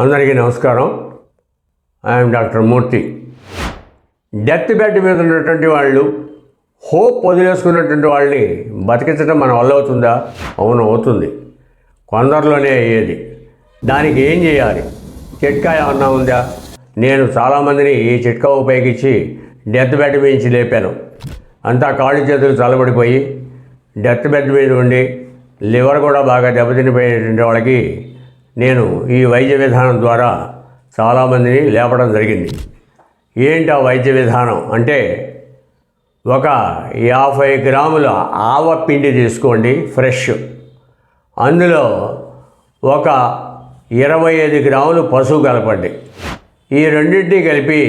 అందరికీ నమస్కారం. I'm doctor Murthy. Death bed మీద ఉన్నటువంటి వాళ్ళు, హోప్ వదిలేసుకున్నటువంటి వాళ్ళని బతికించడం మన వల్ల అవుతుందా? అవును, అవుతుంది. కొందరిలోనే అయ్యేది. దానికి ఏం చేయాలి? చిట్కా ఏమన్నా ఉందా? నేను చాలామందిని ఈ చిట్కా ఉపయోగించి డెత్ బెడ్ మీద లేపాను. అంతా కాళ్ళు చేతులు చల్లబడిపోయి డెత్ బెడ్ మీద ఉండి లివర్ కూడా బాగా దెబ్బతినిపోయినటువంటి వాళ్ళకి నేను ఈ వైద్య విధానం ద్వారా చాలామందిని లేపడం జరిగింది. ఏంటి ఆ వైద్య విధానం అంటే, ఒక 50 గ్రాముల ఆవ పిండి తీసుకోండి ఫ్రెష్. అందులో ఒక 25 గ్రాములు పసుపు కలపండి. ఈ రెండింటినీ కలిపి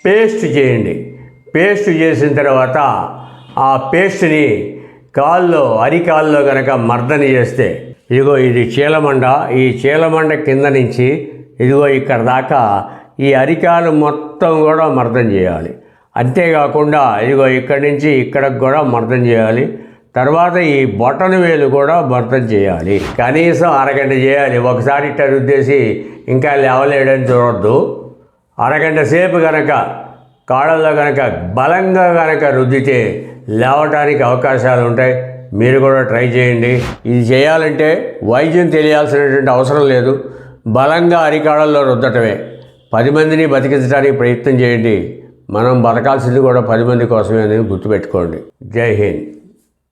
పేస్ట్ చేయండి. పేస్ట్ చేసిన తర్వాత ఆ పేస్ట్ని అరికాల్లో కనుక మర్దన చేస్తే, ఇదిగో ఇది చీలమండ, ఈ చీలమండ కింద నుంచి ఇదిగో ఇక్కడ దాకా ఈ అరికాలు మొత్తం కూడా మర్దన చేయాలి. అంతేకాకుండా ఇదిగో ఇక్కడి నుంచి ఇక్కడికి కూడా మర్దన చేయాలి. తర్వాత ఈ బొటన వేలు కూడా మర్దన చేయాలి. కనీసం అరగంట చేయాలి. ఒకసారి ఇట్ట రుద్దేసి ఇంకా లేవలేడని చూడొద్దు. అరగంట సేపు కనుక కాళ్ళల్లో కనుక బలంగా కనుక రుద్దితే లేవటానికి అవకాశాలు ఉంటాయి. మీరు కూడా ట్రై చేయండి. ఇది చేయాలంటే వైద్యం తెలియాల్సినటువంటి అవసరం లేదు. బలంగా అరికాళ్ళల్లో రుద్దటమే. 10 మందిని బతికించడానికి ప్రయత్నం చేయండి. మనం బతకాల్సింది కూడా 10 మంది కోసమే అని గుర్తుపెట్టుకోండి. జై హింద్.